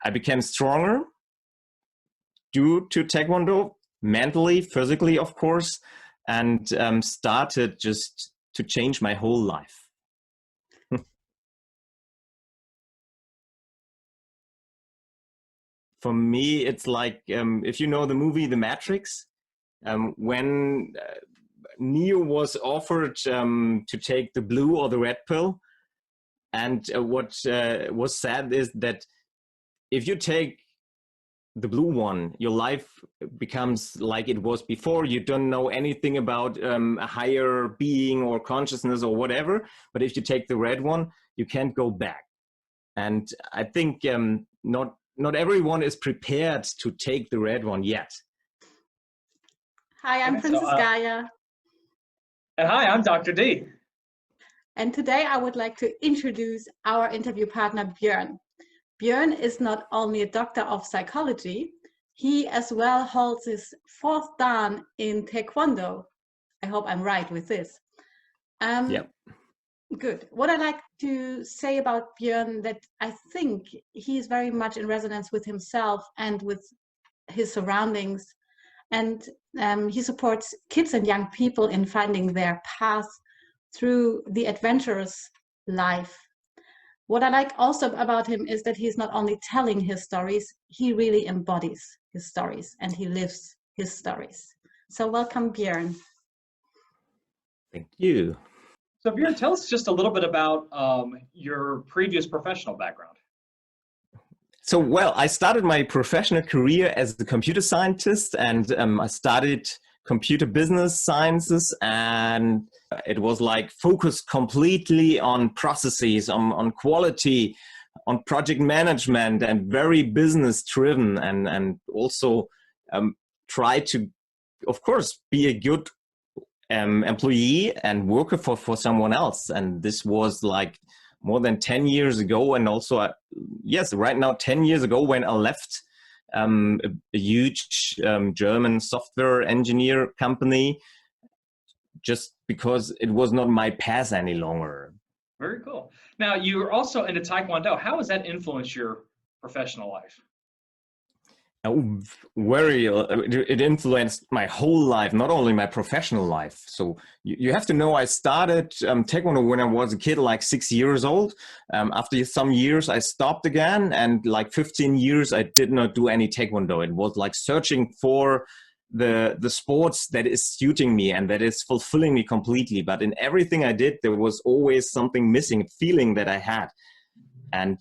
I became stronger due to Taekwondo, mentally, physically, of course, and started just to change my whole life. For me, it's like, if you know the movie The Matrix, when Neo was offered to take the blue or the red pill, and what was said is that if you take the blue one, your life becomes like it was before. You don't know anything about a higher being or consciousness or whatever. But if you take the red one, you can't go back. And I think not everyone is prepared to take the red one yet. Hi, I'm Princess Gaia. And hi, I'm Dr. D. And today I would like to introduce our interview partner, Björn. Björn is not only a doctor of psychology, he as well holds his 4th dan in Taekwondo. I hope I'm right with this. Yep. Good. What I like to say about Björn, that I think he is very much in resonance with himself and with his surroundings. And he supports kids and young people in finding their path through the adventurous life. What I like also about him is that he's not only telling his stories, he really embodies his stories and he lives his stories. So welcome, Björn. Thank you. So Björn, tell us just a little bit about your previous professional background. So, well, I started my professional career as a computer scientist, and I studied computer business sciences, and it was like focused completely on processes, on quality, on project management, and very business driven, and also try to, of course, be a good employee and worker for someone else. And this was like more than 10 years ago. And also, yes, right now, 10 years ago when I left a huge German software engineer company, just because it was not my path any longer. Very cool. Now, you were also into Taekwondo. How has that influenced your professional life? It influenced my whole life, not only my professional life. So you have to know, I started Taekwondo when I was a kid, like 6 years old. After some years, I stopped again, and like 15 years, I did not do any Taekwondo. It was like searching for the sports that is suiting me and that is fulfilling me completely. But in everything I did, there was always something missing, a feeling that I had. And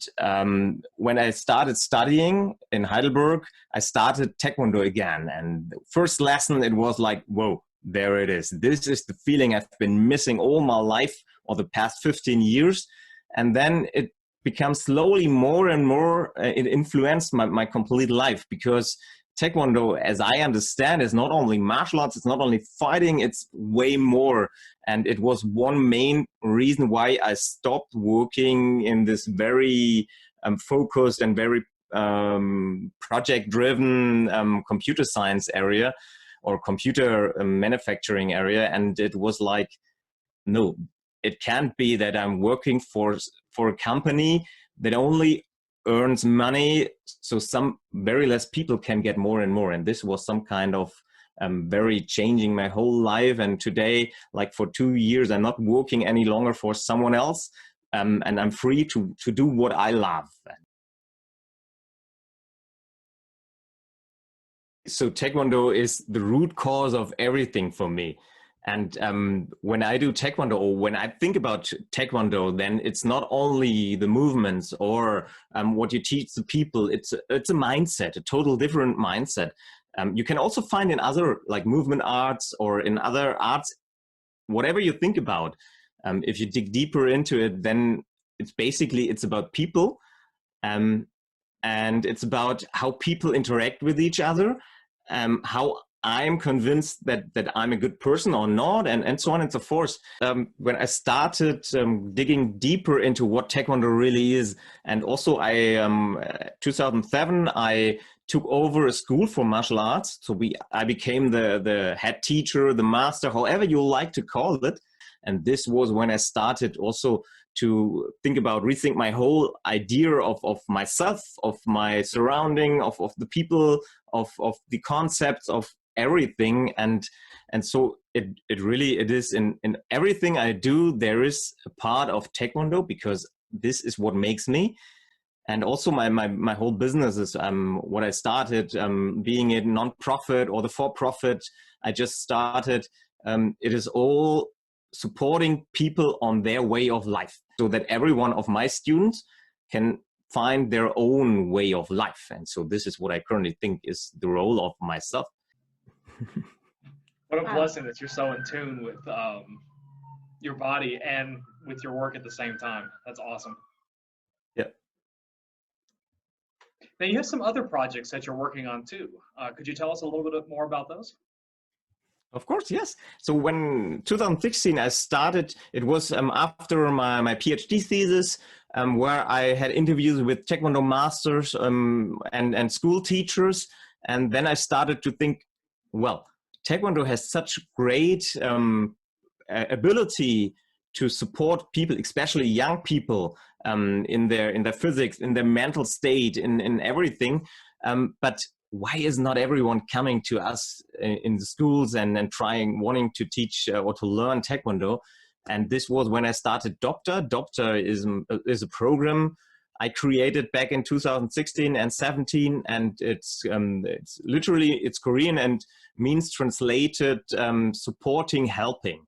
when I started studying in Heidelberg, I started Taekwondo again. And the first lesson, it was like, whoa, there it is. This is the feeling I've been missing all my life, or the past 15 years. And then it becomes slowly more and more, it influenced my complete life, because Taekwondo, as I understand, is not only martial arts, it's not only fighting, it's way more. And it was one main reason why I stopped working in this very focused and very project-driven computer science area or computer manufacturing area. And it was like, no, it can't be that I'm working for a company that only earns money, so some very less people can get more and more. And this was some kind of very changing my whole life. And today, like for 2 years, I'm not working any longer for someone else, and I'm free to do what I love. So Taekwondo is the root cause of everything for me. And when I do Taekwondo, or when I think about Taekwondo, then it's not only the movements or what you teach the people. It's a mindset, a total different mindset. You can also find in other like movement arts or in other arts, whatever you think about. If you dig deeper into it, then it's about people, and it's about how people interact with each other, how I'm convinced that I'm a good person or not, and so on and so forth. When I started digging deeper into what Taekwondo really is, and also 2007, I took over a school for martial arts. So I became the head teacher, the master, however you like to call it. And this was when I started also to think about, rethink my whole idea of myself, of my surrounding, of the people, of the concepts, of everything. And so it really, it is in everything I do, there is a part of Taekwondo, because this is what makes me. And also my whole business is what I started, being a non-profit or the for-profit I just started. It is all supporting people on their way of life, so that every one of my students can find their own way of life. And so this is what I currently think is the role of myself. What a blessing that you're so in tune with your body and with your work at the same time. That's awesome. Yeah. Now you have some other projects that you're working on too. Could you tell us a little bit more about those? Of course, yes. So when 2016 I started, it was after my PhD thesis, where I had interviews with Taekwondo masters and school teachers. And then I started to think, well, Taekwondo has such great ability to support people, especially young people, in their physics, in their mental state, in everything. But why is not everyone coming to us in the schools and wanting to teach or to learn Taekwondo? And this was when I started Doctor. Doctor is a program I created back in 2016 and 17, and it's literally, it's Korean and means translated supporting, helping.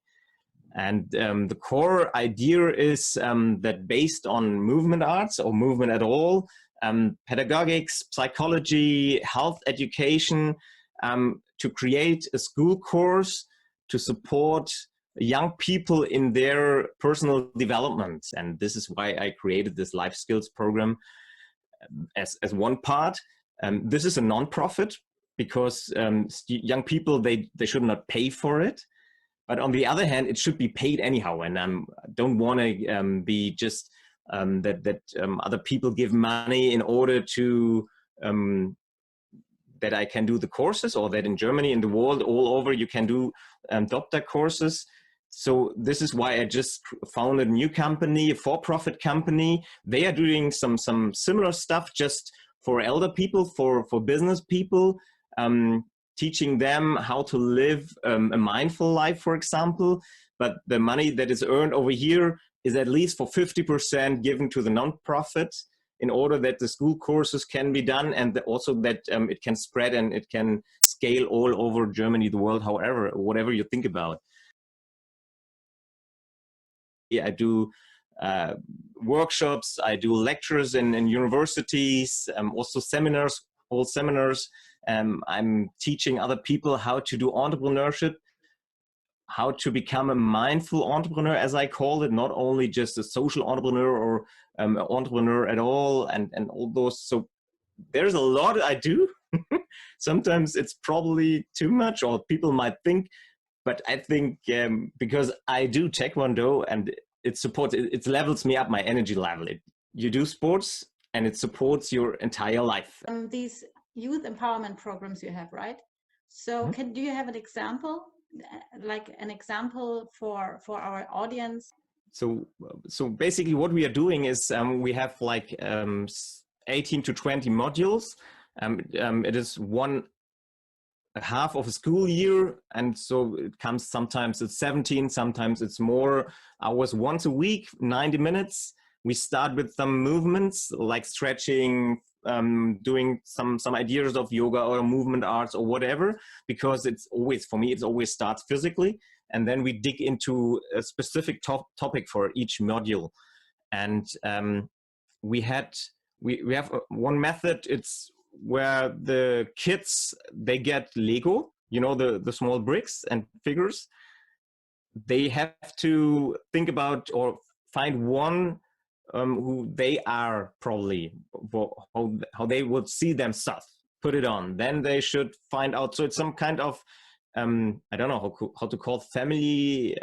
And the core idea is that based on movement arts or movement at all, pedagogics, psychology, health education, to create a school course to support young people in their personal development. And this is why I created this life skills program as one part. This is a non-profit, because young people, they should not pay for it. But on the other hand, it should be paid anyhow. And I don't want to be just that other people give money in order to that I can do the courses, or that in Germany, in the world, all over, you can do doctor courses. So this is why I just founded a new company, a for-profit company. They are doing some similar stuff just for elder people, for business people, teaching them how to live a mindful life, for example. But the money that is earned over here is at least for 50% given to the non-profit, in order that the school courses can be done, and also that it can spread and it can scale all over Germany, the world, however, whatever you think about. Yeah, I do workshops, I do lectures in universities, also seminars, whole seminars. I'm teaching other people how to do entrepreneurship, how to become a mindful entrepreneur, as I call it, not only just a social entrepreneur or an entrepreneur at all, and all those. So there's a lot I do. Sometimes it's probably too much, or people might think, but I think because I do Taekwondo and it supports, it levels me up, my energy level. You do sports and it supports your entire life. These youth empowerment programs you have, right? So do you have an example, like an example for our audience? So basically what we are doing is we have like 18 to 20 modules. It is a half of a school year, and so it comes, sometimes it's 17, sometimes it's more hours once a week, 90 minutes. We start with some movements like stretching, doing some ideas of yoga or movement arts or whatever, because it's always, for me, it always starts physically, and then we dig into a specific topic for each module. And we have one method. It's where the kids, they get Lego, you know, the small bricks and figures. They have to think about or find one who they are, probably how they would see themselves, put it on. Then they should find out. So it's some kind of I don't know how to call family.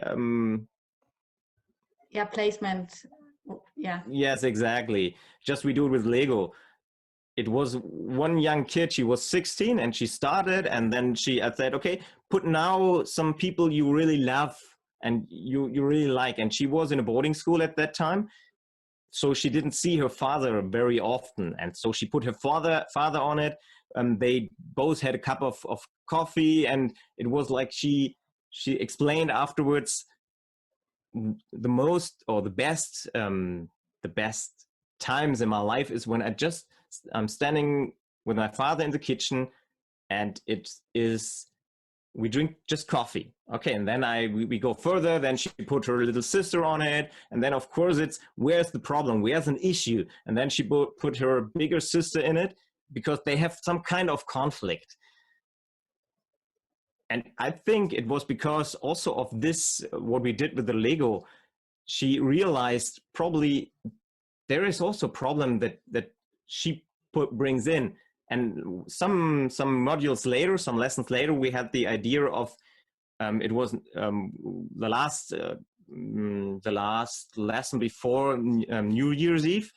Yeah, placement. Yeah. Yes, exactly. Just we do it with Lego. It was one young kid, she was 16 and she started, and then I said, okay, put now some people you really love and you really like. And she was in a boarding school at that time, so she didn't see her father very often, and so she put her father on it. They both had a cup of coffee, and it was like she explained afterwards, the most or the best times in my life is when I'm standing with my father in the kitchen, and we drink just coffee. Okay, and then we go further. Then she put her little sister on it, and then of course it's where's the problem, where's an issue, and then she put her bigger sister in it because they have some kind of conflict. And I think it was because also of this, what we did with the Lego, she realized probably there is also a problem that she brings in. And some modules later, some lessons later, we had the idea of, it was the last lesson before New Year's Eve.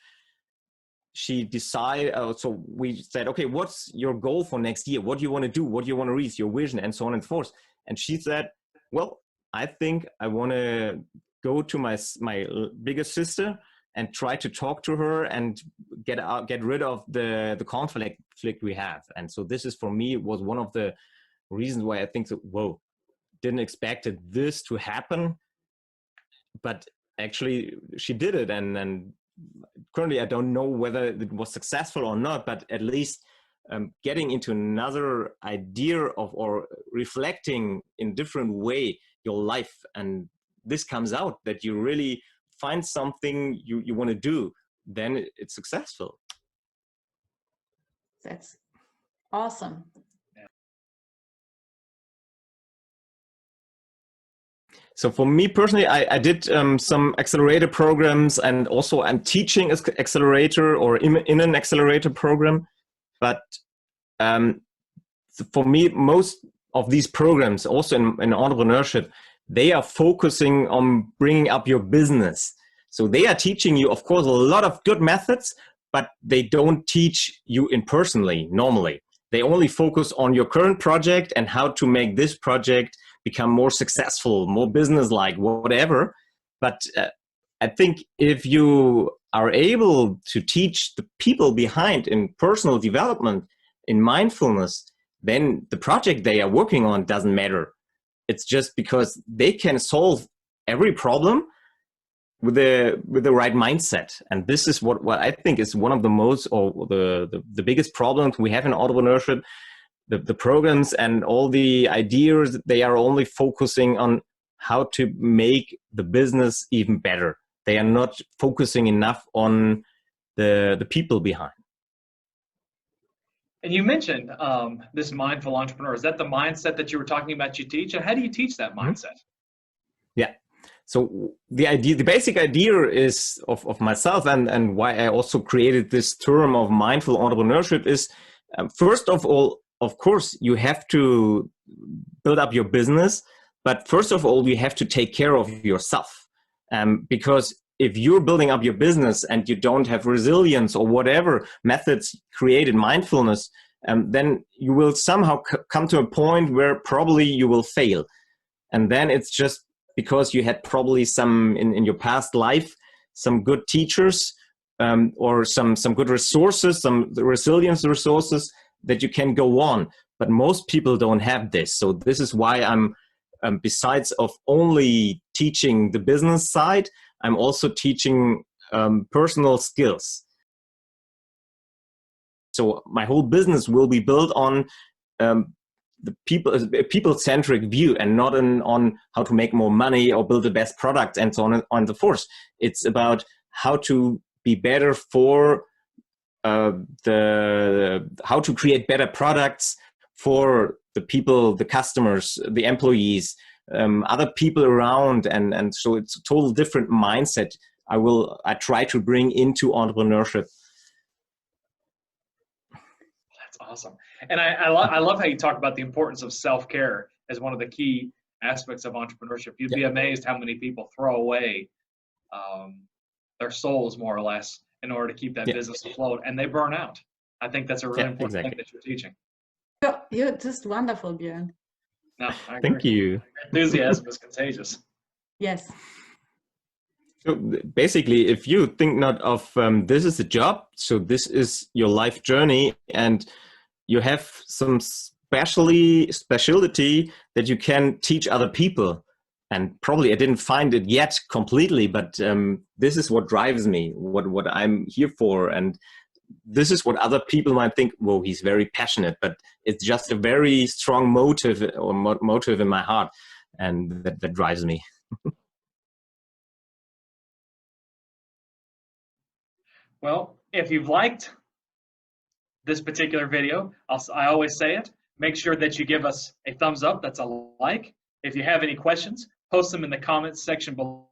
She decided, so we said, okay, what's your goal for next year? What do you want to do? What do you want to reach? Your vision, and so on and so forth. And she said, well, I think I want to go to my biggest sister and try to talk to her and get rid of the conflict we have. And so this is, for me, was one of the reasons why I think that, whoa, didn't expect this to happen, but actually she did it. And currently I don't know whether it was successful or not, but at least getting into another idea of, or reflecting in different way your life, and this comes out that you really find something you want to do, then it's successful. That's awesome. So for me personally, I did some accelerator programs, and also I'm teaching accelerator or in an accelerator program. But for me, most of these programs, also in entrepreneurship, they are focusing on bringing up your business. So they are teaching you, of course, a lot of good methods, but they don't teach you personally normally. They only focus on your current project and how to make this project become more successful, more business-like, whatever. But I think if you are able to teach the people behind in personal development, in mindfulness, then the project they are working on doesn't matter. It's just because they can solve every problem with the right mindset. And this is what I think is one of the most, or the biggest problems we have in entrepreneurship. The programs and all the ideas, they are only focusing on how to make the business even better. They are not focusing enough on the people behind. And you mentioned this mindful entrepreneur. Is that the mindset that you were talking about you teach? And how do you teach that mindset? Yeah. So the basic idea is of myself, and why I also created this term of mindful entrepreneurship is, first of all, of course, you have to build up your business, but first of all, you have to take care of yourself. Because if you're building up your business and you don't have resilience or whatever methods created mindfulness, then you will somehow come to a point where probably you will fail. And then it's just because you had probably some in your past life, some good teachers, or some good resources, some resilience resources that you can go on. But most people don't have this. So this is why I'm, besides of only teaching the business side, I'm also teaching personal skills. So my whole business will be built on the people-centric view, and not on how to make more money or build the best product and so on and so forth. It's about how to be better for how to create better products for the people, the customers, the employees, other people around, and so it's a total different mindset I try to bring into entrepreneurship. That's awesome. And I love how you talk about the importance of self-care as one of the key aspects of entrepreneurship. You'd be amazed how many people throw away their souls, more or less, in order to keep that business afloat, and they burn out. I think that's a really important thing that you're teaching. You're just wonderful, Björn. No, I agree. Thank you. Enthusiasm is contagious. Yes. So basically, if you think not of this is a job, so this is your life journey, and you have some specialty that you can teach other people. And probably I didn't find it yet completely, but this is what drives me, what I'm here for. And this is what other people might think, well, he's very passionate, but it's just a very strong motive or motive in my heart. And that drives me. Well, if you've liked this particular video, I always say it, make sure that you give us a thumbs up. That's a like. If you have any questions, post them in the comments section below.